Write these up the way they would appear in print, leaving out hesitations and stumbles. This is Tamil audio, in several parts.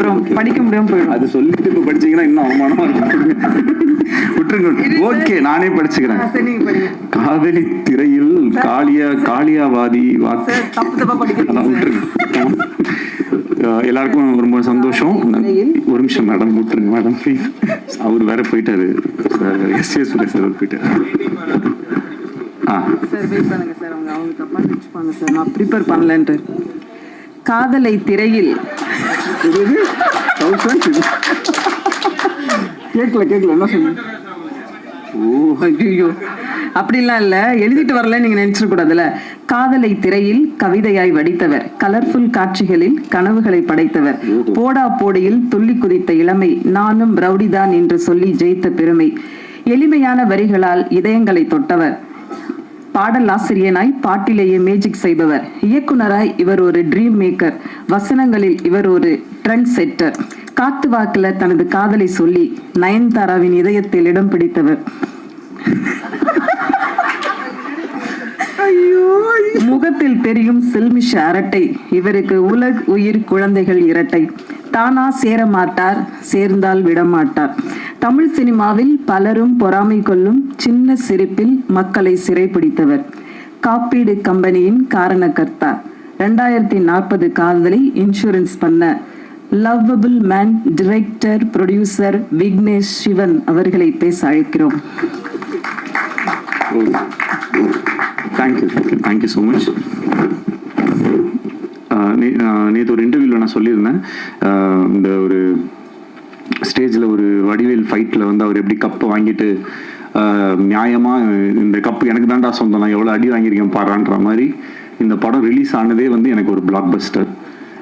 அப்புறம் படிக்க முடியாம போயிடும். அது சொல்லிட்டு இப்ப படிச்சீங்கன்னா இன்னும் அவமானமா இருக்கும். விட்டுருங்க. ஓகே, நானே படிச்சுக்கிறேன். காதலி திரையில் காளியாவாதி வாக்கு. எல்லாருக்கும் ரொம்ப சந்தோஷம். ஒரு நிமிஷம் மேடம், விட்டுருங்க மேடம் ப்ளீஸ். அவர் வேற போயிட்டாரு சார், எஸ் சுரேஷ் சார் போயிட்டாரு. சார் வெயிட் பண்ணுங்க சார், அவங்க தப்பா நினைச்சுப்பாங்க சார், நான் ப்ரிப்பேர் பண்ணலன்ட்டு. காதலை திரையில் கேட்கல என்ன சொன்னீங்க? ஓ ஐயோ, அப்படிலாம் இல்ல, எழுதிட்டு வரல நீங்க நினைச்சிடக்கூடாதுல்ல. காதலை திரையில் கவிதையாய் வடித்தவர், கலர்ஃபுல் காட்சிகளில் கனவுகளை படைத்தவர், போடா போடியில் துள்ளி குதித்த இளமை, நானும் ரவுடிதான் என்று சொல்லி ஜெயித்த பெருமை, எளிமையான வரிகளால் இதயங்களை தொட்டவர், பாடல் ஆசிரியனாய் பாட்டிலேயே மேஜிக் செய்பவர், இயக்குனராய் இவர் ஒரு ட்ரீம் மேக்கர், வசனங்களில் இவர் ஒரு ட்ரெண்ட் செட்டர், காத்து வாக்குல தனது காதலை சொல்லி நயன்தாராவின் இதயத்தில் இடம் பிடித்தவர், முகத்தில் தெரியும் செல்மிஷ அரட்டை, இவருக்கு உயிர் குழந்தைகள் இரட்டை, தானா சேர மாட்டார், சேர்ந்தால் விடமாட்டார், தமிழ் சினிமாவில் பலரும் பொறாமை கொள்ளும் சின்ன சிரிப்பில் மக்களை சிறைப்பிடித்தவர், காப்பீடு கம்பெனியின் காரணக்கர்த்தா, 2040 காதலை இன்சூரன்ஸ் பண்ண lovable man, director producer Vignesh Sivan அவர்களை பேச அழைக்கிறோம். Thank you so much. நேற்று ஒரு இன்டர்வியூவில் நான் சொல்லியிருந்தேன், இந்த ஒரு ஸ்டேஜில் ஒரு வடிவேல் ஃபைட்டில் வந்து அவர் எப்படி கப்பை வாங்கிட்டு நியாயமாக இந்த கப்பு எனக்கு தான்டா சொந்தம், நான் எவ்வளோ அடி வாங்கியிருக்கேன் பாடுறான்ற மாதிரி இந்த படம் ரிலீஸ் ஆனதே வந்து எனக்கு ஒரு பிளாக் பஸ்டர்.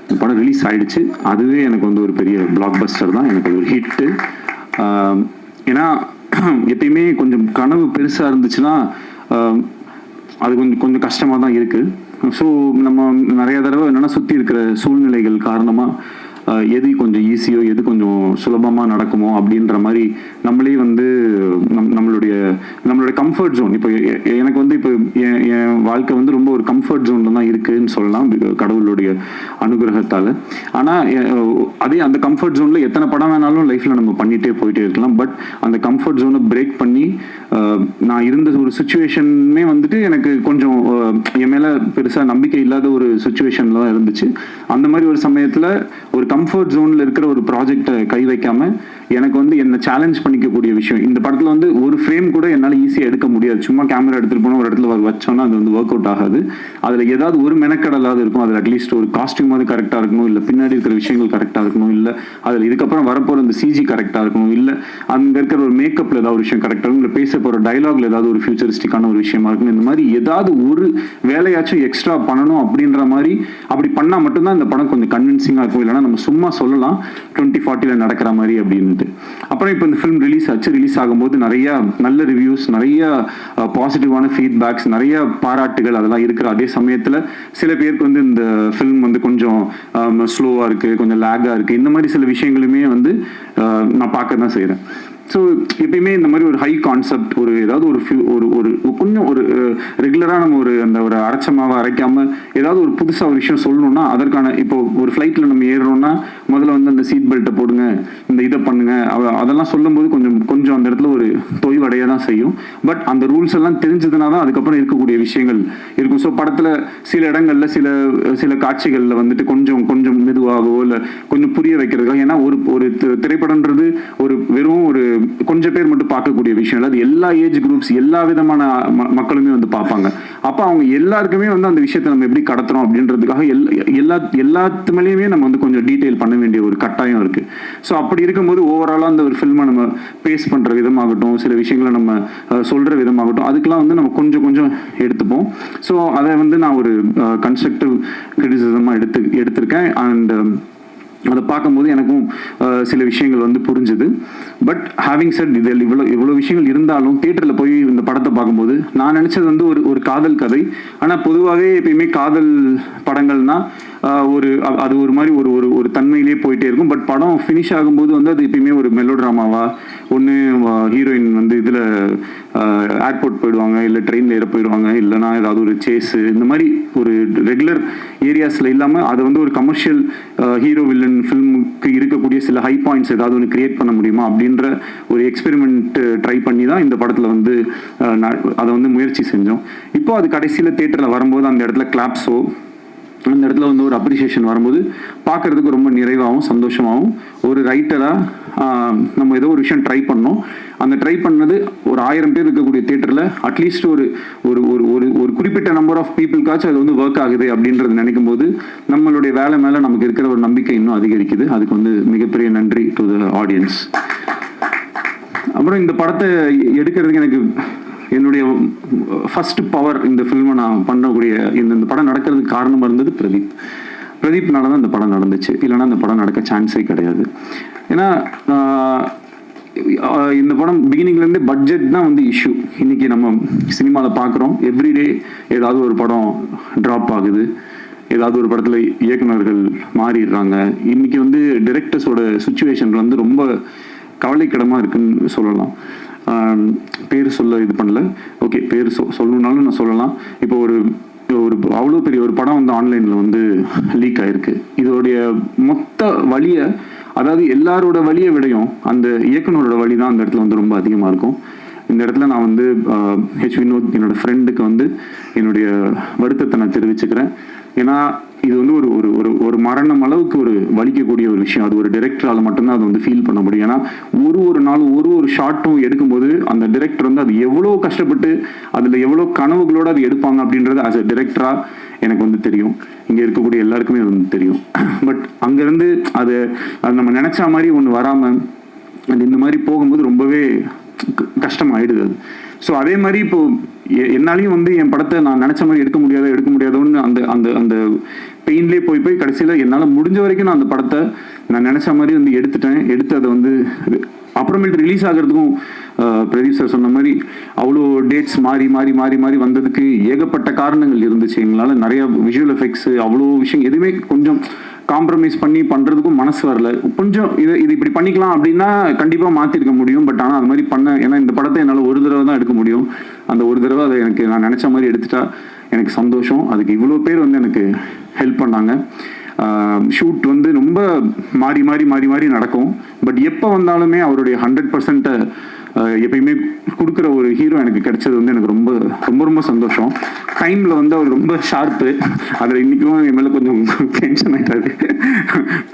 இந்த படம் ரிலீஸ் ஆகிடுச்சு, அதுவே எனக்கு வந்து ஒரு பெரிய பிளாக் பஸ்டர் தான், எனக்கு ஒரு ஹிட்டு. ஏன்னா எப்பயுமே கொஞ்சம் கனவு பெருசாக இருந்துச்சுன்னா அது கொஞ்சம் கஷ்டமாக தான் இருக்குது. ஸோ நம்ம நிறைய தடவை என்னென்னா சுற்றி இருக்கிற சூழ்நிலைகள் காரணமாக எது கொஞ்சம் ஈஸியோ எது கொஞ்சம் சுலபமாக நடக்குமோ அப்படின்ற மாதிரி நம்மளே வந்து நம்மளுடைய கம்ஃபர்ட் ஜோன். இப்போ எனக்கு வந்து இப்போ என் வாழ்க்கை வந்து ரொம்ப ஒரு கம்ஃபர்ட் ஜோனில் தான் இருக்குதுன்னு சொல்லலாம், கடவுளுடைய அனுகிரகத்தால். ஆனால் அதே அந்த கம்ஃபர்ட் ஜோனில் எத்தனை படம் வேணாலும் லைஃப்பில் நம்ம பண்ணிகிட்டே போயிட்டே இருக்கலாம். பட் அந்த கம்ஃபர்ட் ஜோனை பிரேக் பண்ணி நான் இருந்த ஒரு சுச்சுவேஷனுமே வந்துட்டு எனக்கு கொஞ்சம் என் மேலே பெருசாக நம்பிக்கை இல்லாத ஒரு சுச்சுவேஷனில் தான் இருந்துச்சு. அந்த மாதிரி ஒரு சமயத்தில் ஒரு கம்ஃபர்ட் ஜோனில் இருக்கிற ஒரு ப்ராஜெக்டை கை வைக்காமல் எனக்கு வந்து என்னை சேலஞ்ச் பண்ணிக்கக்கூடிய விஷயம், இந்த படத்தில் வந்து ஒரு ஃப்ரேம் கூட என்னால் ஈஸியாக எடுக்க முடியாது. சும்மா கேமரா எடுத்துகிட்டு போனால் ஒரு இடத்துல வச்சோன்னா அது வந்து ஒர்க் அவுட் ஆகாது. அதில் ஏதாவது ஒரு மெனக்கடலாவது இருக்கும், அதில் அட்லீஸ்ட் ஒரு காஸ்டியூமாவது கரெக்டாக இருக்கணும், இல்லை பின்னாடி இருக்கிற விஷயங்கள் கரெக்டாக இருக்கணும், இல்லை அதில் இதுக்கப்புறம் வரப்போகிற அந்த சிஜி கரெக்டாக இருக்கணும், இல்லை அங்கே இருக்கிற ஒரு மேக்கப்பில் ஏதாவது ஒரு விஷயம் கரெக்டாக இருக்கும், இல்லை பேச போகிற டைலாக்ல ஏதாவது ஒரு ஃபியூச்சரிஸ்டிக்கான ஒரு விஷயமா இருக்கணும். இந்த மாதிரி ஏதாவது ஒரு வேலையாச்சும் எக்ஸ்ட்ரா பண்ணணும் அப்படின்ற மாதிரி அப்படி பண்ணால் மட்டும்தான் இந்த படம் கொஞ்சம் கன்வின்சிங்காக இருக்கும். இல்லைனா நம்ம சும்மா சொல்லலாம் 2040 நடக்கிற மாதிரி அப்படின்ட்டு. அப்புறம் இப்போ இந்த ஃபிலிம் ரிலீஸ் ஆச்சு. ரிலீஸ் ஆகும்போது நிறைய நல்ல ரிவ்யூஸ், நிறைய பாசிட்டிவான ஃபீட்பேக்ஸ், நிறைய பாராட்டுகள் அதெல்லாம் இருக்கிற அதே சமயத்தில் சில பேருக்கு வந்து இந்த ஃபிலிம் வந்து கொஞ்சம் ஸ்லோவாக இருக்குது, கொஞ்சம் லேக்காக இருக்குது, இந்த மாதிரி சில விஷயங்களுமே வந்து நான் பார்க்க தான் செய்கிறேன். ஸோ எப்பயுமே இந்த மாதிரி ஒரு ஹை கான்செப்ட், ஒரு ஏதாவது ஒரு கொஞ்சம் ஒரு ரெகுலராக நம்ம ஒரு அரைச்சமாவை அரைக்காமல் ஏதாவது ஒரு புதுசாக ஒரு விஷயம் சொல்லணும்னா அதற்கான இப்போ ஒரு ஃப்ளைட்டில் நம்ம ஏறுறோம்னா முதல்ல வந்து அந்த சீட் பெல்ட்டை போடுங்க, இந்த இதை பண்ணுங்க, அதெல்லாம் சொல்லும்போது கொஞ்சம் அந்த இடத்துல ஒரு தொய்வடைய தான் செய்யும். பட் அந்த ரூல்ஸ் எல்லாம் தெரிஞ்சதுனா தான் அதுக்கப்புறம் இருக்கக்கூடிய விஷயங்கள் இருக்கும். ஸோ படத்தில் சில இடங்களில் சில காட்சிகளில் வந்துட்டு கொஞ்சம் மெதுவாகவோ இல்லை கொஞ்சம் புரிய வைக்கிறதுக்காக, ஏன்னா ஒரு திரைப்படம்ன்றது ஒரு வெறும் ஒரு கொஞ்சம் பேர் மட்டும் பார்க்கக்கூடிய விஷயம் இல்லை, அது எல்லா ஏஜ் குரூப்ஸ் எல்லா விதமான மக்களுமே வந்து பார்ப்பாங்க. அப்போ அவங்க எல்லாருக்குமே வந்து அந்த விஷயத்தை நம்ம எப்படி கடத்துறோம் அப்படின்றதுக்காக எல்லாத்து மேலேயுமே நம்ம வந்து கொஞ்சம் டீட்டெயில் பண்ண வேண்டிய ஒரு கட்டாயம் இருக்கு. ஸோ அப்படி இருக்கும்போது ஓவராலாக அந்த ஒரு ஃபில்மை நம்ம பேஸ் பண்ணுற விதமாகட்டும், சில விஷயங்களை நம்ம சொல்கிற விதமாகட்டும், அதுக்கெல்லாம் வந்து நம்ம கொஞ்சம் எடுத்துப்போம். ஸோ அதை வந்து நான் ஒரு கன்ஸ்ட்ரக்டிவ் கிரிட்டிசிசமாக எடுத்திருக்கேன். அண்ட் அதை பார்க்கும்போது எனக்கும் சில விஷயங்கள் வந்து புரிஞ்சுது. பட் ஹேவிங் செட் இதில் இவ்வளோ விஷயங்கள் இருந்தாலும் தியேட்டரில் போய் இந்த படத்தை பார்க்கும்போது நான் நினச்சது வந்து ஒரு காதல் கதை. ஆனால் பொதுவாகவே எப்பயுமே காதல் படங்கள்னா அது ஒரு மாதிரி ஒரு தன்மையிலே போயிட்டே இருக்கும். பட் படம் ஃபினிஷ் ஆகும்போது வந்து அது எப்பயுமே ஒரு மெலோ ட்ராமாவா, ஒன்று ஹீரோயின் வந்து இதில் ஏர்போர்ட் போயிடுவாங்க, இல்லை ட்ரெயினில் ஏற போயிடுவாங்க, இல்லைனா ஏதாவது ஒரு சேஸு, இந்த மாதிரி ஒரு ரெகுலர் ஏரியாஸில் இல்லாமல் அதை வந்து ஒரு கமர்ஷியல் ஹீரோ வில்லன் ஃபில்முக்கு இருக்க சில ஹை பாயிண்ட்ஸ் ஏதாவது ஒன்று கிரியேட் பண்ண முடியுமா அப்படின்ற ஒரு எக்ஸ்பெரிமெண்ட் ட்ரை பண்ணி தான் இந்த படத்தில் வந்து அதை வந்து முயற்சி செஞ்சோம். இப்போ அது கடைசியில் தியேட்டரில் வரும்போது அந்த இடத்துல கிளாப்ஸோ அந்த இடத்துல வந்து ஒரு அப்ரிசியேஷன் வரும்போது பார்க்கறதுக்கு ரொம்ப நிறைவாகவும் சந்தோஷமாகவும் ஒரு ரைட்டராக நம்ம ஏதோ ஒரு விஷயம் ட்ரை பண்ணோம். அந்த ட்ரை பண்ணது ஒரு 1000 பேர் இருக்கக்கூடிய தியேட்டரில் அட்லீஸ்ட் ஒரு ஒரு ஒரு ஒரு குறிப்பிட்ட நம்பர் ஆஃப் பீப்புளுக்காச்சும் அது வந்து ஒர்க் ஆகுது அப்படின்றது நினைக்கும் போது நம்மளுடைய வேலை மேலே நமக்கு இருக்கிற ஒரு நம்பிக்கை இன்னும் அதிகரிக்குது. அதுக்கு வந்து மிகப்பெரிய நன்றி டு த ஆடியன்ஸ். அப்புறம் இந்த படத்தை எடுக்கிறதுக்கு எனக்கு என்னுடைய ஃபர்ஸ்ட் பவர் இந்த ஃபில்மை நான் பண்ணக்கூடிய இந்த படம் நடக்கிறதுக்கு காரணமாக இருந்தது பிரதீப்னால தான் இந்த படம் நடந்துச்சு. இல்லைன்னா இந்த படம் நடக்க சான்ஸே கிடையாது. ஏன்னா இந்த படம் பிகினிங்லேருந்தே பட்ஜெட் தான் வந்து இஷ்யூ. இன்னைக்கு நம்ம சினிமாவில் பார்க்குறோம், எவ்ரிடே ஏதாவது ஒரு படம் ட்ராப் ஆகுது, ஏதாவது ஒரு படத்தில் இயக்குநர்கள் மாறிடுறாங்க. இன்னைக்கு வந்து டிரெக்டர்ஸோட சுச்சுவேஷன் வந்து ரொம்ப கவலைக்கிடமாக இருக்குன்னு சொல்லலாம். பேர் சொல்ல இது பண்ணல, ஓகே பேர் சொல்லணுன்னாலும் நான் சொல்லலாம். இப்போ ஒரு அவ்வளோ பெரிய ஒரு படம் வந்து ஆன்லைனில் வந்து லீக் ஆயிருக்கு. இதோடைய மொத்த வழியை, அதாவது எல்லாரோட வழியை விடையும் அந்த இயக்குனரோட வழி தான் அந்த இடத்துல வந்து ரொம்ப அதிகமாக இருக்கும். இந்த இடத்துல நான் வந்து வினோத் என்னோட ஃப்ரெண்டுக்கு வந்து என்னுடைய வருத்தத்தை நான் தெரிவிச்சுக்கிறேன். ஏன்னா இது வந்து ஒரு ஒரு ஒரு மரணம் அளவுக்கு ஒரு வலிக்கக்கூடிய ஒரு விஷயம். அது ஒரு டைரக்டரால் மட்டும்தான் அதை வந்து ஃபீல் பண்ண முடியும். ஏன்னா ஒரு நாளும் ஒரு ஷார்ட்டும் எடுக்கும்போது அந்த டைரக்டர் வந்து அது எவ்வளோ கஷ்டப்பட்டு அதில் எவ்வளோ கனவுகளோடு அது எடுப்பாங்க அப்படின்றது ஆஸ் அ டைரக்டராக எனக்கு வந்து தெரியும். இங்கே இருக்கக்கூடிய எல்லாருக்குமே அது வந்து தெரியும். பட் அங்கேருந்து அது நம்ம நினச்ச மாதிரி ஒன்று வராமல் அது இந்த மாதிரி போகும்போது ரொம்பவே கஷ்டமாயிடுது அது. ஸோ அதே மாதிரி இப்போ என்னாலையும் வந்து என் படத்தை நான் நினச்ச மாதிரி எடுக்க முடியாதோன்னு அந்த அந்த அந்த பெயின்லேயே போய் கடைசியில் என்னால் முடிஞ்ச வரைக்கும் நான் அந்த படத்தை நான் நினச்ச மாதிரி வந்து எடுத்து அதை வந்து அப்புறமேட்டு ரிலீஸ் ஆகிறதுக்கும் பிரதீப் சார் சொன்ன மாதிரி அவ்வளோ டேட்ஸ் மாறி வந்ததுக்கு ஏகப்பட்ட காரணங்கள் இருந்துச்சு. எங்களால் நிறைய விஷுவல் எஃபெக்ட்ஸு அவ்வளோ விஷயம் எதுவுமே கொஞ்சம் காம்ப்ரமைஸ் பண்ணி பண்ணுறதுக்கும் மனசு வரல. கொஞ்சம் இது இப்படி பண்ணிக்கலாம் அப்படின்னா கண்டிப்பாக மாற்றிருக்க முடியும். பட் ஆனால் அது மாதிரி ஏன்னா இந்த படத்தை என்னால் ஒரு தடவை தான் எடுக்க முடியும். அந்த ஒரு தடவை அதை எனக்கு நான் நினச்ச மாதிரி எடுத்துட்டா எனக்கு சந்தோஷம். அதுக்கு இவ்வளோ பேர் வந்து எனக்கு ஹெல்ப் பண்ணாங்க. ஷூட் வந்து ரொம்ப மாறி நடக்கும். பட் எப்போ வந்தாலுமே அவருடைய 100% எப்பயுமே கொடுக்குற ஒரு ஹீரோ எனக்கு கிடைச்சது வந்து எனக்கு ரொம்ப ரொம்ப ரொம்ப சந்தோஷம். டைமில் வந்து அவர் ரொம்ப ஷார்ப்பு. அதில் இன்றைக்கும் என் மேலே கொஞ்சம் டென்ஷன் ஆகிட்டாரு.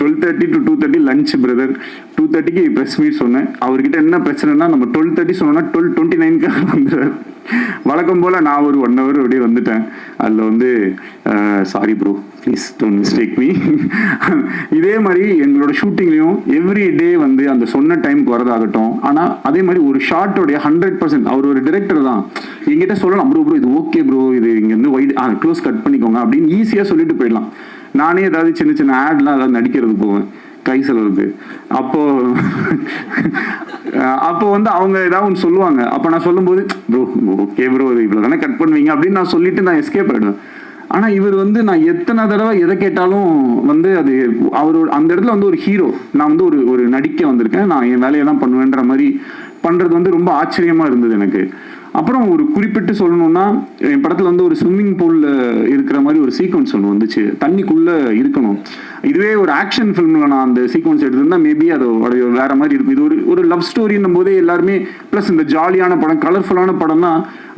12:30 to 2:30 லஞ்ச் பிரதர், 2:30க்கு ப்ரெஸ் மீட் சொன்னேன். அவர்கிட்ட என்ன பிரச்சனைனா நம்ம 12:30 சொன்னோன்னா 12:29க்கு வந்துடுறாரு. வழக்கம் போல் நான் ஒரு 1 hour அப்படியே வந்துட்டேன். அதில் வந்து sorry bro, please don't mistake me. இதே மாதிரி எங்களோட ஷூட்டிங்லேயும் எவ்ரி டே வந்து அந்த சொன்ன டைமுக்கு வரதாகட்டும். ஆனால் அதே மாதிரி ஒரு ஷார்ட்டோடைய 100% அவர் ஒரு டிரெக்டர் தான். எங்கிட்ட சொல்லலாம், ப்ரோ இது ஓகே ப்ரோ, இது இங்கேருந்து வைட் க்ளோஸ் கட் பண்ணிக்கோங்க அப்படின்னு ஈஸியாக சொல்லிட்டு போயிடலாம். நானே ஏதாவது சின்ன ஆட்லாம் ஏதாவது நடிக்கிறதுக்கு போவேன் கை செலவுக்கு. அப்போ வந்து அவங்க ஏதாவது ஒன்று சொல்லுவாங்க. அப்போ நான் சொல்லும்போது ப்ரோ ஓகே ப்ரோ இது இவ்வளோ தானே கட் பண்ணுவீங்க அப்படின்னு நான் சொல்லிட்டு நான் எஸ்கேப் ஆகிடுவேன். ஆனால் இவர் வந்து நான் எத்தனை தடவை எதை கேட்டாலும் வந்து அது அவர் அந்த இடத்துல வந்து ஒரு ஹீரோ, நான் வந்து ஒரு நடிக்க வந்திருக்கேன், நான் என் வேலையை தான் பண்ணுவேன்ற மாதிரி பண்ணுறது வந்து ரொம்ப ஆச்சரியமாக இருந்தது எனக்கு. அப்புறம் ஒரு குறிப்பிட்டு சொல்லணும்னா என் படத்தில் வந்து ஒரு ஸ்விம்மிங் பூலில் இருக்கிற மாதிரி ஒரு சீக்வன்ஸ் ஒன்று வந்துச்சு. தண்ணிக்குள்ளே இருக்கணும். இதுவே ஒரு ஆக்ஷன் ஃபிலிமில் நான் அந்த சீக்வன்ஸ் எடுத்திருந்தா மேபி அது வேற மாதிரி இருக்கும். இது ஒரு லவ் ஸ்டோரின்னும் போதே எல்லாருமே ப்ளஸ் இந்த ஜாலியான படம் கலர்ஃபுல்லான படம்னா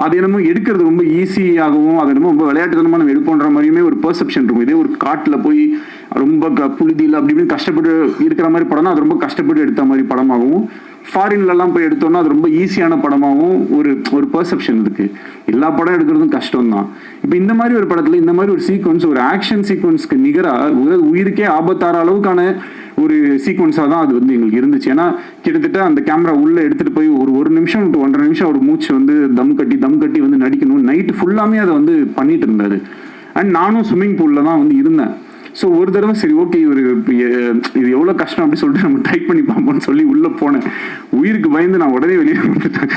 அது என்னமோ எடுக்கிறது ரொம்ப ஈஸியாகவும் அது என்னமோ ரொம்ப விளையாட்டுத்தனமாக நம்ம எடுப்போன்ற மாதிரியுமே ஒரு பெர்செப்ஷன் இருக்கும். இதே ஒரு காட்டில் போய் ரொம்ப புழுதியில் அப்படி இப்படின்னு கஷ்டப்பட்டு இருக்கிற மாதிரி படம்னா அது ரொம்ப கஷ்டப்பட்டு எடுத்த மாதிரி படமாகவும், ஃபாரின்லலாம் போய் எடுத்தோம்னா அது ரொம்ப ஈஸியான படமாகவும் ஒரு பெர்செப்ஷன் இருக்கு. எல்லா படம் எடுக்கிறதும் கஷ்டம் தான். இப்போ இந்த மாதிரி ஒரு படத்தில் இந்த மாதிரி ஒரு சீக்வன்ஸ், ஒரு ஆக்ஷன் சீக்வன்ஸ்க்கு நிகராக உயிருக்கே ஆபத்தார அளவுக்கான ஒரு சீக்வன்ஸாக தான் அது வந்து எங்களுக்கு இருந்துச்சு. ஏன்னா கிட்டத்தட்ட அந்த கேமரா உள்ளே எடுத்துகிட்டு போய் ஒரு நிமிஷம் டு 1.5 நிமிஷம் ஒரு மூச்சு வந்து தம் கட்டி வந்து நடிக்கணும். நைட்டு ஃபுல்லாமே அதை வந்து பண்ணிட்டு இருந்தாரு. அண்ட் நானும் ஸ்விம்மிங் பூலில் தான் வந்து இருந்தேன். ஸோ ஒரு தடவை சரி ஓகே இது எவ்வளோ கஷ்டம் அப்படின்னு சொல்லிட்டு நம்ம ட்ரை பண்ணி பார்ப்போம்னு சொல்லி உள்ளே போனேன். உயிருக்கு பயந்து நான் உடனே வெளியே வந்துட்டேன்.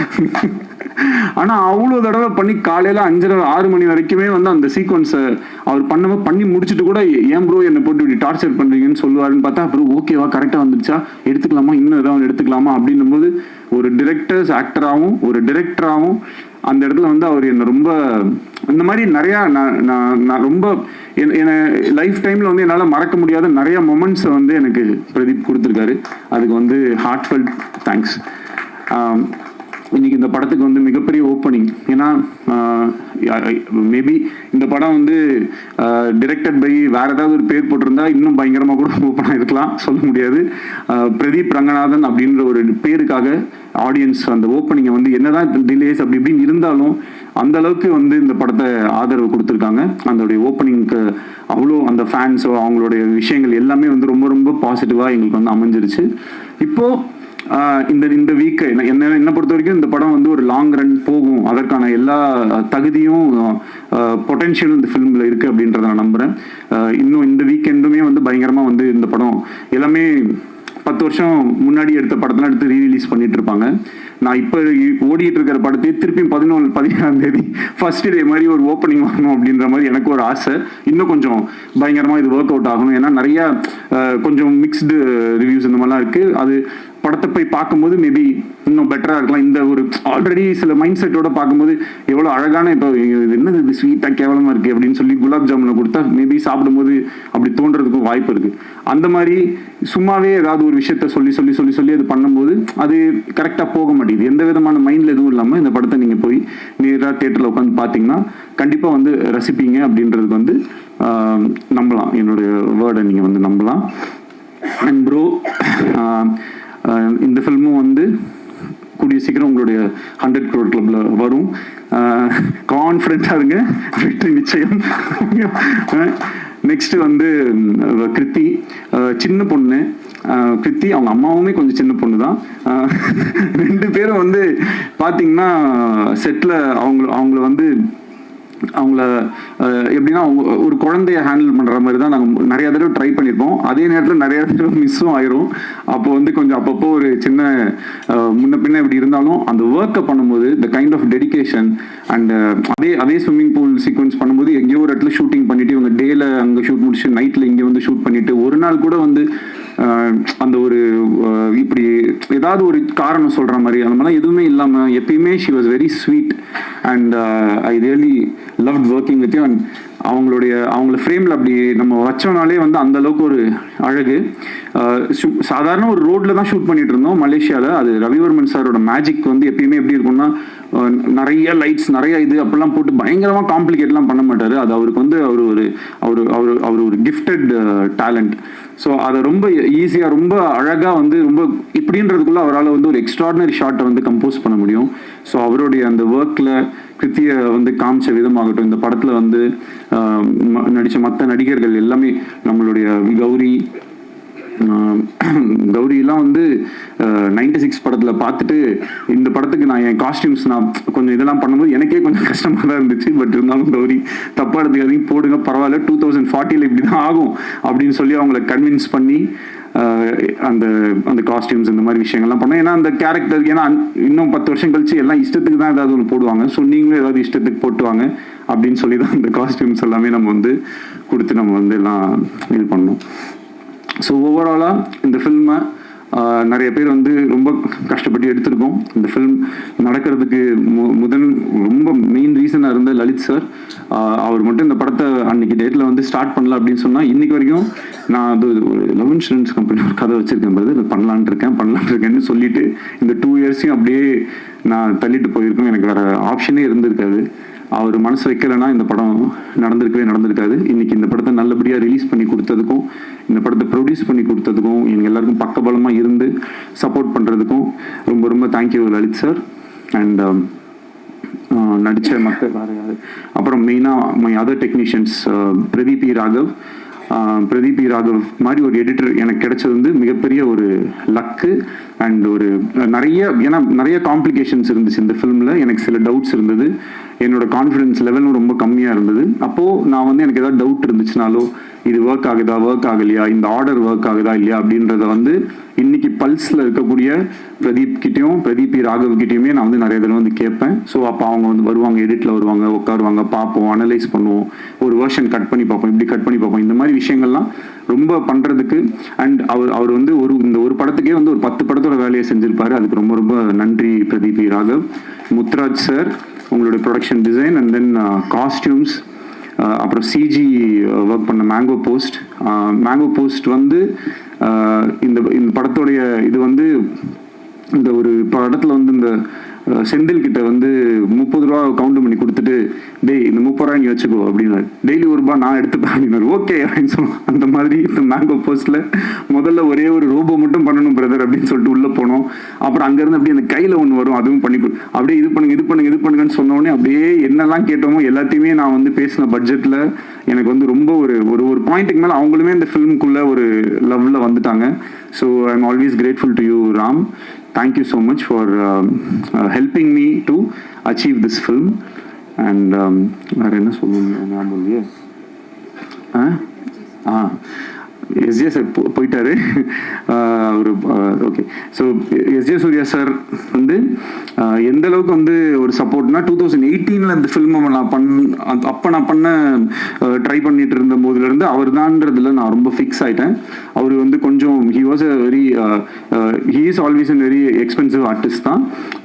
ஆனால் அவ்வளோ தடவை பண்ணி காலையில் 5:30-6 மணி வரைக்குமே வந்து அந்த சீக்வன்ஸை அவர் பண்ணி முடிச்சுட்டு கூட ஏன் ப்ரோ என்னை போட்டு இப்படி டார்ச்சர் பண்ணுறீங்கன்னு சொல்லுவாருன்னு பார்த்தா அப்புறம் ஓகேவா கரெக்டாக வந்துருச்சா எடுத்துக்கலாமா இன்னும் ஏதாவது எடுத்துக்கலாமா அப்படின்னும் போது ஒரு டிரெக்டர்ஸ் ஆக்டராகவும் ஒரு டிரெக்டராகவும் அந்த இடத்துல வந்து அவர் என்ன ரொம்ப இந்த மாதிரி நிறையா நான் ரொம்ப என்னை லைஃப் டைமில் வந்து என்னால் மறக்க முடியாத நிறைய மொமெண்ட்ஸை வந்து எனக்கு பிரதீப் கொடுத்துருக்காரு. அதுக்கு வந்து ஹார்ட்ஃபெல்ட் தேங்க்ஸ். இன்னைக்கு இந்த படத்துக்கு வந்து மிகப்பெரிய ஓப்பனிங். ஏன்னா மேபி இந்த படம் வந்து டிரெக்டட் பை வேற ஏதாவது ஒரு பேர் போட்டிருந்தா இன்னும் பயங்கரமாக கூட ஓப்பனாக இருக்கலாம், சொல்ல முடியாது. பிரதீப் ரங்கநாதன் அப்படின்ற ஒரு பேருக்காக ஆடியன்ஸ் அந்த ஓப்பனிங்கை வந்து என்னதான் டிலேஸ் அப்படி இப்படின்னு இருந்தாலும் அந்த அளவுக்கு வந்து இந்த படத்தை ஆதரவு கொடுத்துருக்காங்க. அதோடைய ஓப்பனிங்க்கு அவ்வளோ அந்த ஃபேன்ஸோ அவங்களுடைய விஷயங்கள் எல்லாமே வந்து ரொம்ப ரொம்ப பாசிட்டிவாக எங்களுக்கு வந்து அமைஞ்சிருச்சு. இப்போது இந்த வீக்கை என்ன பொறுத்த வரைக்கும் இந்த படம் வந்து ஒரு லாங் ரன் போகும், அதற்கான எல்லா தகுதியும் பொட்டென்ஷியல் இந்த ஃபிலிமில் இருக்குது அப்படின்றத நான் நம்புகிறேன். இன்னும் இந்த வீக்கெண்டுமே வந்து பயங்கரமாக வந்து இந்த படம் எல்லாமே 10 வருஷம் முன்னாடி எடுத்த படத்தெல்லாம் எடுத்து ரீரிலீஸ் பண்ணிட்டு இருப்பாங்க. நான் இப்போ ஓடிட்டு இருக்கிற படத்தையே திருப்பி 17ஆம் தேதி ஃபர்ஸ்ட் டே மாதிரி ஒரு ஓப்பனிங் வாங்கணும் அப்படின்ற மாதிரி எனக்கு ஒரு ஆசை. இன்னும் கொஞ்சம் பயங்கரமாக இது ஒர்க் அவுட் ஆகணும். ஏன்னா நிறையா கொஞ்சம் மிக்ஸ்டு ரிவ்யூஸ் இந்த மாதிரிலாம் இருக்குது. அது படத்தை போய் பார்க்கும்போது மேபி இன்னும் பெட்டராக இருக்கலாம். இந்த ஒரு ஆல்ரெடி சில மைண்ட் செட்டோட பார்க்கும்போது எவ்வளோ அழகான இப்போ என்னது இது ஸ்வீட்டாக கேவலமாக இருக்குது அப்படின்னு சொல்லி குலாப் ஜாமுனை கொடுத்தா மேபி சாப்பிடும்போது அப்படி தோன்றதுக்கும் வாய்ப்பு இருக்குது. அந்த மாதிரி சும்மாவே ஏதாவது ஒரு விஷயத்த சொல்லி சொல்லி சொல்லி சொல்லி அது பண்ணும்போது அது கரெக்டாக போக மாட்டேங்குது. எந்த விதமான மைண்டில் எதுவும் இல்லாமல் இந்த படத்தை நீங்கள் போய் நேராக தேட்டரில் உட்காந்து பார்த்தீங்கன்னா கண்டிப்பாக வந்து ரசிப்பீங்க அப்படின்றதுக்கு வந்து நம்பலாம். என்னுடைய வேர்டை நீங்கள் வந்து நம்பலாம். அண்ட் ப்ரோ இந்த ஃபில்மும் வந்து கூடிய சீக்கிரம் உங்களுடைய 100 crore கிளப்ல வரும். கான்ஃபிடென்ட்டாக இருங்க, வெற்றி நிச்சயம். நெக்ஸ்ட் வந்து கிருத்தி, சின்ன பொண்ணு. கிருத்தி அவங்க அம்மாவுமே கொஞ்சம் சின்ன பொண்ணு தான். 2 பேரும் வந்து பார்த்தீங்கன்னா செட்டில் அவங்கள வந்து அவங்கள எப்படின்னா ஒரு குழந்தைய ஹேண்டில் பண்ணுற மாதிரி தான் நாங்கள் நிறைய தடவை ட்ரை பண்ணியிருப்போம். அதே நேரத்தில் நிறைய தடவை மிஸ்ஸும் ஆயிரும். அப்போ வந்து கொஞ்சம் அப்பப்போ ஒரு சின்ன முன்ன பின்ன இப்படி இருந்தாலும் அந்த ஒர்க்கை பண்ணும்போது the kind of dedication and அதே ஸ்விம்மிங் பூல் சீக்வன்ஸ் பண்ணும்போது எங்கேயோ ஒரு இடத்துல ஷூட்டிங் பண்ணிட்டு இவங்க டேல அங்கே ஷூட் முடிச்சு நைட்டில் இங்கே வந்து ஷூட் பண்ணிட்டு ஒரு நாள் கூட வந்து அந்த ஒரு இப்படி ஏதாவது ஒரு காரணம் சொல்கிற மாதிரி அந்த மாதிரிலாம் எதுவுமே இல்லாமல் எப்பயுமே she was very sweet and I really loved working with you. And அவங்கள ஃப்ரேமில் அப்படி நம்ம வச்சோனாலே வந்து அந்த அளவுக்கு ஒரு அழகு. சாதாரண ஒரு ரோட்ல தான் ஷூட் பண்ணிட்டு இருந்தோம் மலேசியாவில். அது ரவிவர்மன் சாரோட மேஜிக் வந்து எப்பயுமே எப்படி இருக்கும்னா நிறைய லைட்ஸ் நிறைய இது அப்படிலாம் போட்டு பயங்கரமாக காம்ப்ளிகேட்லாம் பண்ண மாட்டார். அது அவருக்கு வந்து அவர் ஒரு கிஃப்டட் டேலண்ட். ஸோ அதை ரொம்ப ஈஸியாக ரொம்ப அழகாக வந்து ரொம்ப இப்படின்றதுக்குள்ள அவரால் வந்து ஒரு எக்ஸ்ட்ராடினரி ஷாட்டை வந்து கம்போஸ் பண்ண முடியும். ஸோ அவருடைய அந்த ஒர்க்கில் கிருத்தியை வந்து காமிச்ச விதமாகட்டும், இந்த படத்தில் வந்து நடித்த மற்ற நடிகர்கள் எல்லாமே நம்மளுடைய கௌரியெல்லாம் வந்து 96 படத்தில் பார்த்துட்டு இந்த படத்துக்கு நான் என் காஸ்டியூம்ஸ் நான் கொஞ்சம் இதெல்லாம் பண்ணும்போது எனக்கே கொஞ்சம் கஷ்டமாக தான் இருந்துச்சு. பட் இருந்தாலும் கௌரி தப்பாக எடுத்துக்காதீங்க, போடுங்க பரவாயில்ல, 2040 இப்படி தான் ஆகும் அப்படின்னு சொல்லி அவங்கள கன்வின்ஸ் பண்ணி அந்த காஸ்டியூம்ஸ் இந்த மாதிரி விஷயங்கள்லாம் பண்ணோம். ஏன்னா அந்த கேரக்டருக்கு ஏன்னா இன்னும் 10 வருஷம் கழிச்சு எல்லாம் இஷ்டத்துக்கு தான் ஏதாவது ஒன்று போடுவாங்க. ஸோ நீங்களும் ஏதாவது இஷ்டத்துக்கு போட்டுவாங்க அப்படின்னு சொல்லி தான் அந்த காஸ்டியூம்ஸ் எல்லாமே நம்ம வந்து கொடுத்து நம்ம வந்து எல்லாம் இது பண்ணோம். ஸோ ஓவராலாக இந்த ஃபில்மை நிறைய பேர் வந்து ரொம்ப கஷ்டப்பட்டு எடுத்திருக்கோம். இந்த ஃபில்ம் நடக்கிறதுக்கு ரொம்ப மெயின் ரீசனாக இருந்த லலித் சார். அவர் மட்டும் இந்த படத்தை அன்னைக்கு டேட்டில் வந்து ஸ்டார்ட் பண்ணல அப்படின்னு சொன்னால் இன்னைக்கு வரைக்கும் நான் அது ஒரு லவ் இன்சூரன்ஸ் கம்பெனி ஒரு கதை வச்சுருக்கேன் போது அது பண்ணலான் இருக்கேன்னு சொல்லிட்டு இந்த 2 இயர்ஸையும் அப்படியே நான் தள்ளிட்டு போயிருக்கேன். எனக்கு வேறு ஆப்ஷனே இருந்திருக்காது. அவர் மனசு வைக்கலைன்னா இந்த படம் நடந்திருக்காது. இன்னைக்கு இந்த படத்தை நல்லபடியாக ரிலீஸ் பண்ணி கொடுத்ததுக்கும் இந்த படத்தை ப்ரொடியூஸ் பண்ணி கொடுத்ததுக்கும் எங்கள் எல்லாருக்கும் பக்கபலமாக இருந்து சப்போர்ட் பண்ணுறதுக்கும் ரொம்ப ரொம்ப தேங்க்யூ லலித் சார். அண்ட் நடித்த மக்கள் வேறு யார், அப்புறம் மெயினாக my other technicians Pradeep Raghav மாதிரி ஒரு எடிட்டர் எனக்கு கிடைச்சது வந்து மிகப்பெரிய ஒரு லக்கு. அண்ட் ஒரு நிறைய காம்ப்ளிகேஷன்ஸ் இருந்துச்சு இந்த ஃபிலிமில். எனக்கு சில டவுட்ஸ் இருந்தது. என்னோட கான்ஃபிடன்ஸ் லெவலும் ரொம்ப கம்மியாக இருந்தது. அப்போது நான் வந்து எனக்கு ஏதாவது டவுட் இருந்துச்சுனாலோ இது ஒர்க் ஆகுதா ஒர்க் ஆகலையா, இந்த ஆர்டர் ஒர்க் ஆகுதா இல்லையா அப்படின்றத வந்து இன்னைக்கு பல்ஸில் இருக்கக்கூடிய பிரதீப் ராகவ் கிட்டேயுமே நான் வந்து நிறைய தடவை வந்து கேட்பேன். ஸோ அப்போ அவங்க வந்து வருவாங்க, எடிட்டில் வருவாங்க, உட்காருவாங்க, பார்ப்போம், அனலைஸ் பண்ணுவோம், ஒரு வேர்ஷன் கட் பண்ணி பார்ப்போம், இப்படி கட் பண்ணி பார்ப்போம். இந்த மாதிரி விஷயங்கள்லாம் ரொம்ப பண்ணுறதுக்கு அண்ட் அவர் வந்து இந்த ஒரு படத்துக்கே வந்து ஒரு 10 படத்தோட வேலையை செஞ்சிருப்பாரு. அதுக்கு ரொம்ப ரொம்ப நன்றி பிரதீப் ராகவ். முத்துராஜ் சார், உங்களுடைய production design and then costumes, அப்புறம் சிஜி ஒர்க் பண்ண மேங்கோ போஸ்ட் வந்து இந்த படத்தோடைய இது வந்து இந்த ஒரு படத்தில் வந்து இந்த செந்தில் கிட்ட வந்து 30 ரூபா கவுண்ட் பண்ணி கொடுத்துட்டு, டேய் இந்த 30 ரூபா நீ வச்சுக்கோ அப்படின்னாரு. டெய்லி ₹1 நான் எடுத்துப்பேன் அப்படின்னாரு. ஓகே அப்படின்னு சொன்னோம். அந்த மாதிரி இந்த மேங்கோ போஸ்ட்ல முதல்ல ஒரே ஒரு ரோபோ மட்டும் பண்ணணும் பிரதர் அப்படின்னு சொல்லிட்டு உள்ள போனோம். அப்புறம் அங்கேருந்து அப்படியே அந்த கையில் ஒன்று வரும், அதுவும் பண்ணி அப்படியே இது பண்ணுங்கன்னு சொன்னோடனே அப்படியே என்னெல்லாம் கேட்டோமோ எல்லாத்தையுமே நான் வந்து பேசின பட்ஜெட்டில் எனக்கு வந்து ரொம்ப ஒரு பாயிண்ட்டுக்கு மேலே அவங்களுமே இந்த ஃபிலிமுக்குள்ள ஒரு லவ்ல வந்துட்டாங்க. So I am always grateful to you Ram. Thank you so much for helping me to achieve this film. And வேற என்ன சொல்லணும் ஞாபகம் இல்லையே. எஸ்ஜே சார் போயிட்டாரு. ஒரு okay. So SJ Surya sir வந்து எந்த அளவுக்கு வந்து ஒரு சப்போர்ட்னா 2018 இந்த ஃபில்மை நான் பண்ண ட்ரை பண்ணிட்டு இருந்த போதுலேருந்து அவர் தான்றதுல நான் ரொம்ப ஃபிக்ஸ் ஆகிட்டேன். அவர் வந்து கொஞ்சம் he is always an very expensive artist தான்.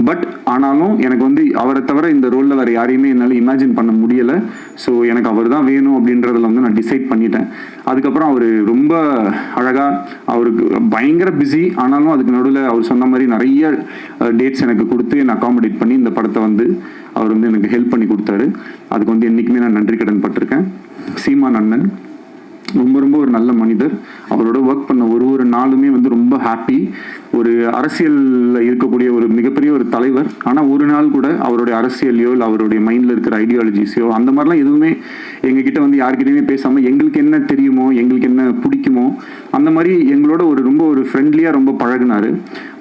பட் ஆனாலும் எனக்கு வந்து அவரை தவிர இந்த ரோலில் வேறு யாரையுமே என்னால் இமேஜின் பண்ண முடியலை. ஸோ எனக்கு அவர் தான் வேணும் அப்படின்றதுல வந்து நான் டிசைட் பண்ணிட்டேன். அதுக்கப்புறம் அவர் ரொம்ப அழகாக, அவருக்கு பயங்கர பிஸி, ஆனாலும் அதுக்கு நடுவில் அவர் சொன்ன மாதிரி நிறைய டேட்ஸ் எனக்கு கொடுத்து என்னை அகாமடேட் பண்ணி இந்த படத்தை வந்து அவர் வந்து எனக்கு ஹெல்ப் பண்ணி கொடுத்தாரு. அதுக்கு வந்து என்றைக்குமே நான் நன்றி கடன் பட்டிருக்கேன். சீமான் அண்ணன் ரொம்ப ஒரு நல்ல மனிதர். அவரோட ஒர்க் பண்ண ஒரு நாளுமே வந்து ரொம்ப ஹாப்பி. ஒரு அரசியலில் இருக்கக்கூடிய ஒரு மிகப்பெரிய ஒரு தலைவர், ஆனால் ஒரு நாள் கூட அவருடைய அரசியலையோ இல்லை அவருடைய மைண்டில் இருக்கிற ஐடியாலஜிஸையோ அந்த மாதிரிலாம் எதுவுமே எங்ககிட்ட வந்து யார்கிட்டையுமே பேசாமல் எங்களுக்கு என்ன தெரியுமோ, எங்களுக்கு என்ன பிடிக்குமோ அந்த மாதிரி எங்களோட ரொம்ப ஒரு ஃப்ரெண்ட்லியாக ரொம்ப பழகினார்.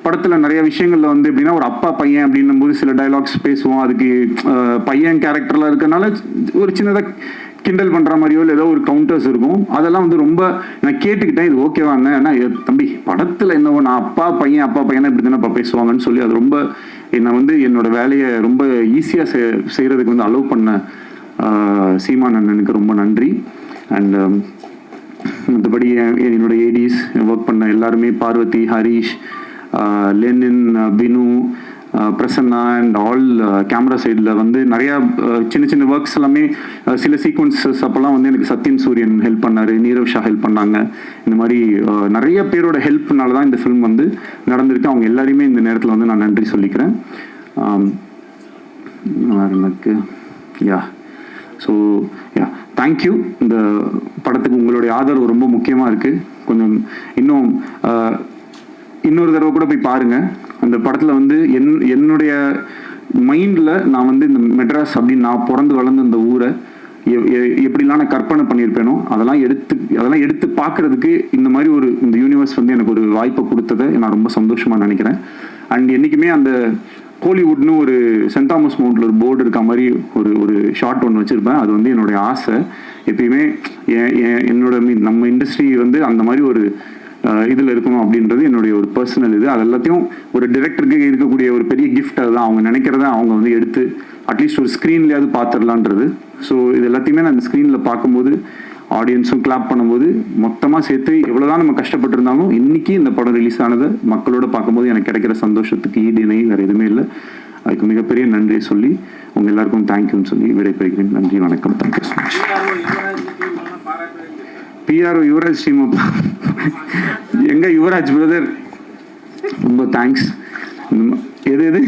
படத்தில் நிறைய விஷயங்களில் வந்து எப்படின்னா ஒரு அப்பா பையன் அப்படின்னும் போது சில டைலாக்ஸ் பேசுவோம். அதுக்கு பையன் கேரக்டரில் இருக்கனால ஒரு சின்னதாக கிண்டல் பண்ணுற மாதிரியோ இல்லை ஏதோ ஒரு கவுண்டர்ஸ் இருக்கும். அதெல்லாம் வந்து ரொம்ப நான் கேட்டுக்கிட்டேன், இது ஓகேவாண்ணே, ஆனால் தம்பி படத்தில் என்னவோ நான் அப்பா பையன் இப்படி தானே பேசுவாங்கன்னு சொல்லி அது ரொம்ப என்னை வந்து என்னோட வேலையை ரொம்ப ஈஸியாக செய்கிறதுக்கு வந்து அலோவ் பண்ண சீமான் அண்ணனுக்கு ரொம்ப நன்றி. அண்ட் மற்றபடி என்னோட ஏடிஸ் ஒர்க் பண்ண எல்லாருமே, Parvathy, Harish, Lenin, Binu, Prasanna and all camera சைடில் வந்து நிறையா சின்ன ஒர்க்ஸ் எல்லாமே சில சீக்வன்சஸ் அப்போல்லாம் வந்து எனக்கு சத்யன் சூரியன் ஹெல்ப் பண்ணார், நீரவ் ஷா ஹெல்ப் பண்ணாங்க. இந்த மாதிரி நிறைய பேரோட ஹெல்ப்னால தான் இந்த ஃபிலிம் வந்து நடந்திருக்கு. அவங்க எல்லாரையுமே இந்த நேரத்தில் வந்து நான் நன்றி சொல்லிக்கிறேன். எனக்கு ஸோ தேங்க்யூ. இந்த படத்துக்கு உங்களுடைய ஆதரவு ரொம்ப முக்கியமாக இருக்குது. கொஞ்சம் இன்னொரு தடவை கூட போய் பாருங்கள். அந்த படத்தில் வந்து என்னுடைய மைண்டில் நான் வந்து இந்த மெட்ராஸ் அப்படின்னு நான் பிறந்து வளர்ந்த இந்த ஊரை எப்படிலாம் நான் கற்பனை பண்ணியிருப்பேனோ அதெல்லாம் எடுத்து பார்க்குறதுக்கு இந்த மாதிரி இந்த யூனிவர்ஸ் வந்து எனக்கு ஒரு வாய்ப்பை கொடுத்ததை நான் ரொம்ப சந்தோஷமாக நினைக்கிறேன். அண்ட் என்றைக்குமே அந்த ஹாலிவுட்னு ஒரு சென்ட் தாமஸ் மவுண்ட்ல ஒரு போர்டு இருக்க மாதிரி ஒரு ஷார்ட் ஒன்று வச்சுருப்பேன். அது வந்து என்னுடைய ஆசை. எப்பயுமே நம்ம இண்டஸ்ட்ரி வந்து அந்த மாதிரி ஒரு இதில் இருக்கணும் அப்படின்றது என்னுடைய ஒரு பர்சனல் இது. அது எல்லாத்தையும் ஒரு டிரெக்டருக்கு இருக்கக்கூடிய ஒரு பெரிய கிஃப்ட். அதுதான் அவங்க நினைக்கிறத அவங்க வந்து எடுத்து அட்லீஸ்ட் ஒரு ஸ்க்ரீன்லேயாவது பார்த்துடலான்றது. ஸோ இது எல்லாத்தையுமே நான் அந்த ஸ்க்ரீனில் பார்க்கும்போது ஆடியன்ஸும் கிளாப் பண்ணும்போது மொத்தமாக சேர்த்து எவ்வளோதான் நம்ம கஷ்டப்பட்டிருந்தாலும் இன்னைக்கு இந்த படம் ரிலீஸ் ஆனதை மக்களோட பார்க்கும்போது எனக்கு கிடைக்கிற சந்தோஷத்துக்கு ஈடு இணை வேறு எதுவுமே இல்லை. அதுக்கு மிகப்பெரிய நன்றியை சொல்லி உங்கள் எல்லாருக்கும் தேங்க்யூன்னு சொல்லி விடைபெறுகிறேன். நன்றி, வணக்கம். Thank you so much. PRO Yuvaraj team எங்க யுவராஜ் பிரதர் ரொம்ப தேங்க்ஸ். எது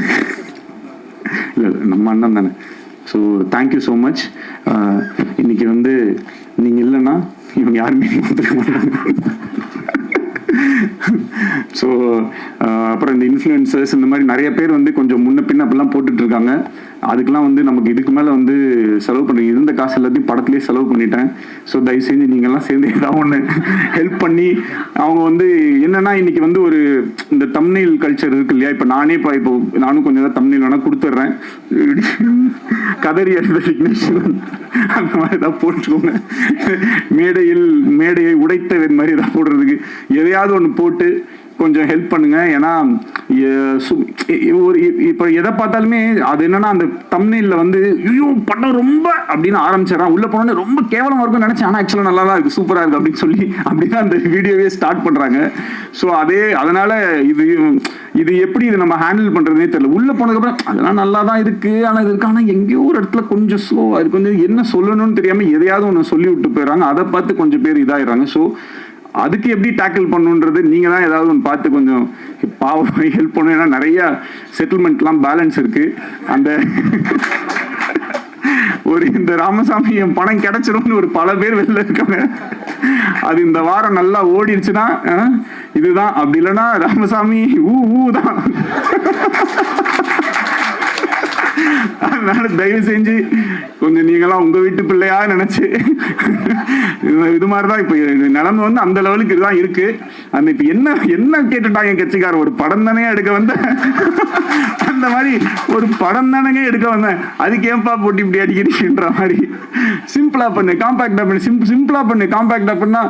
இல்லை நம்ம அண்ணன் தானே. So thank you so much. இன்னைக்கு வந்து நீங்கள் இல்லைன்னா இவங்க யாருமே வந்துருக்க மாட்டாங்க. ஸோ அப்புறம் இந்த இன்ஃப்ளூயன்சர்ஸ் இந்த மாதிரி நிறைய பேர் வந்து கொஞ்சம் முன்ன பின்ன அப்படிலாம் போட்டுட்ருக்காங்க. அதுக்கெலாம் வந்து நமக்கு இதுக்கு மேலே வந்து செலவு பண்ணி இருந்த காசு எல்லாத்தையும் படத்துலேயே செலவு பண்ணிட்டேன். ஸோ தயவு செஞ்சு நீங்கள்லாம் சேர்ந்து ஏதாவது ஒன்று ஹெல்ப் பண்ணி அவங்க வந்து என்னென்னா இன்றைக்கி வந்து ஒரு இந்த தம்ப்நெயில் கல்ச்சர் இருக்கு இல்லையா, இப்போ நானும் கொஞ்சம் தான் தம்ப்நெயில் வேணா கொடுத்துட்றேன், கதறி அறிந்த விக்னேஷ் அந்த மாதிரி தான் போட்டுக்கோங்க. மேடையை உடைத்தவன் மாதிரி தான் போடுறதுக்கு எதையாவது ஒன்று போட்டு கொஞ்சம் ஹெல்ப் பண்ணுங்க. ஏன்னா இப்போ எதை பார்த்தாலுமே அது என்னன்னா அந்த தம்ப்நெயில்ல வந்து ஐயோ படம் ரொம்ப அப்படின்னு ஆரம்பிச்சிடறான், உள்ள போனோன்னே ரொம்ப கேவலமா இருக்கும்னு நினைச்சேன், ஆனால் ஆக்சுவலாக நல்லா தான் இருக்கு, சூப்பரா இருக்கு அப்படின்னு சொல்லி அப்படிதான் அந்த வீடியோவே ஸ்டார்ட் பண்றாங்க. ஸோ அதனால இது எப்படி இது நம்ம ஹேண்டில் பண்றதுனே தெரியல. உள்ள போனதுக்கப்புறம் அதெல்லாம் நல்லா தான் இருக்கு, ஆனால் இது இருக்கு, ஆனால் எங்கேயோ ஒரு இடத்துல கொஞ்சம் ஸ்லோவா இருக்கு, கொஞ்சம் என்ன சொல்லணும்னு தெரியாம எதையாவது ஒன்று சொல்லி விட்டு போயிடறாங்க. அதை பார்த்து கொஞ்சம் பேர் இதாயிடுறாங்க. ஸோ அதுக்கு எப்படி டேக்கிள் பண்ணுன்றது நீங்க தான் ஏதாவது ஒன்று பார்த்து கொஞ்சம் பாவம் ஹெல்ப் பண்ணணும். ஏன்னா நிறைய செட்டில்மெண்ட்லாம் பேலன்ஸ் இருக்கு. அந்த இந்த ராமசாமி என் பணம் கிடைச்சிரும்னு ஒரு பல பேர் வெளில இருக்காங்க. அது இந்த வாரம் நல்லா ஓடிடுச்சுன்னா இதுதான், அப்படி இல்லைன்னா ராமசாமி தான். அதனால தயவு செஞ்சு கொஞ்சம் நீங்களாம் உங்க வீட்டு பிள்ளையா நினைச்சு இது மாதிரிதான் இப்ப நிலைமை வந்து அந்த லெவலுக்கு இதுதான் இருக்கு. அந்த இப்ப என்ன கேட்டுட்டாங்க கட்சிக்காரர், ஒரு படம் தானே எடுக்க வந்த, அந்த மாதிரி ஒரு படம் தானே எடுக்க வந்தேன், அதுக்கு ஏன்பா போட்டு இப்படி அடிக்கிறீங்கன்ற மாதிரி. சிம்பிளா பண்ணு, காம்பாக்டா பண்ணு, சிம்பிளா பண்ணு, காம்பாக்டா பண்ணா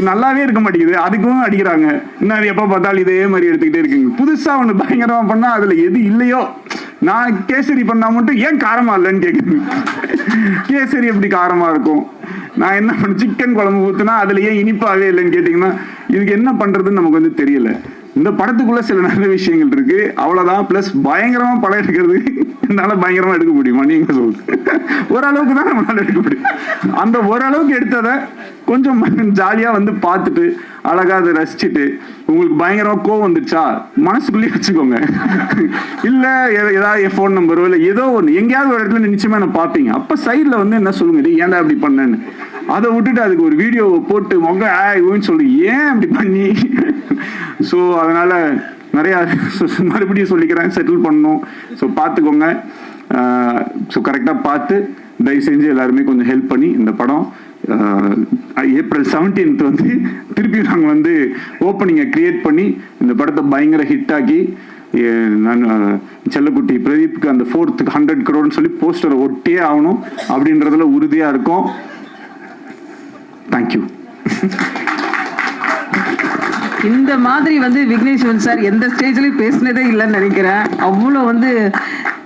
நல்லாவே இருக்க மாட்டேங்குது, அதுக்கும் அடிக்கிறாங்க. இன்னும் எப்ப பார்த்தாலும் இதே மாதிரி எடுத்துக்கிட்டே இருக்குங்க. புதுசா ஒண்ணு பயங்கரமா பண்ணா அதுல எது இல்லையோ, நான் கேசரி பண்ணா மட்டும் ஏன் காரமா இல்லைன்னு கேக்குது. கேசரி எப்படி காரமா இருக்கும்? நான் என்ன பண்ண சிக்கன் குழம்பு ஊத்துனா அதுல ஏன் இனிப்பாவே இல்லைன்னு கேட்டீங்கன்னா இதுக்கு என்ன பண்றதுன்னு நமக்கு வந்து தெரியல. இந்த படத்துக்குள்ள சில நல்ல விஷயங்கள் இருக்கு, அவ்வளவுதான். பிளஸ் பயங்கரமா படம் எடுக்கிறது என்னால பயங்கரமா எடுக்க முடியுமா நீங்க சொல்லுங்க. ஓரளவுக்கு தான் நம்மளால எடுக்க முடியும். அந்த ஓரளவுக்கு எடுத்ததை கொஞ்சம் ஜாலியா வந்து பார்த்துட்டு அழகா அதை ரசிச்சுட்டு, உங்களுக்கு பயங்கரமா கோவம் வந்துச்சா மனசுக்குள்ளேயே வச்சுக்கோங்க. இல்ல ஏதாவது என் ஃபோன் நம்பரோ இல்லை ஏதோ ஒன்று எங்கேயாவது ஒரு இடத்துல நிச்சயமா என்ன பார்ப்பீங்க, அப்ப சைட்ல வந்து என்ன சொல்லுங்க, ஏன்டா அப்படி பண்ணேன்னு. அதை விட்டுட்டு அதுக்கு ஒரு வீடியோவை போட்டு மொன்னு சொல்லி ஏன் அப்படி பண்ணி. ஸோ அதனால நிறைய மறுபடியும் சொல்லிக்கிறேன், செட்டில் பண்ணணும். ஸோ பார்த்துக்கோங்க. ஸோ கரெக்டாக பார்த்து தயவு செஞ்சு எல்லாருமே கொஞ்சம் ஹெல்ப் பண்ணி இந்த படம் April 17th வந்து திருப்பி நாங்கள் வந்து ஓப்பனிங்கை கிரியேட் பண்ணி இந்த படத்தை பயங்கர ஹிட் ஆக்கி, நான் செல்லக்குட்டி பிரதீப்க்கு அந்த 4th 100 crore சொல்லி போஸ்டரை ஒட்டியே ஆகணும் அப்படின்றதுல உறுதியாக இருக்கும். தேங்க்யூ. இந்த மாதிரி வந்து விக்னேஸ்வரன் சார் எந்த ஸ்டேஜ்லயும் பேசினதே இல்லைன்னு நினைக்கிறேன். அவ்வளோ வந்து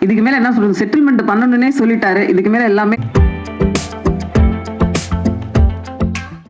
இதுக்கு மேல என்ன சொல்றது, செட்டில்மெண்ட் பண்ணணும்னே சொல்லிட்டாரு. இதுக்கு மேல எல்லாமே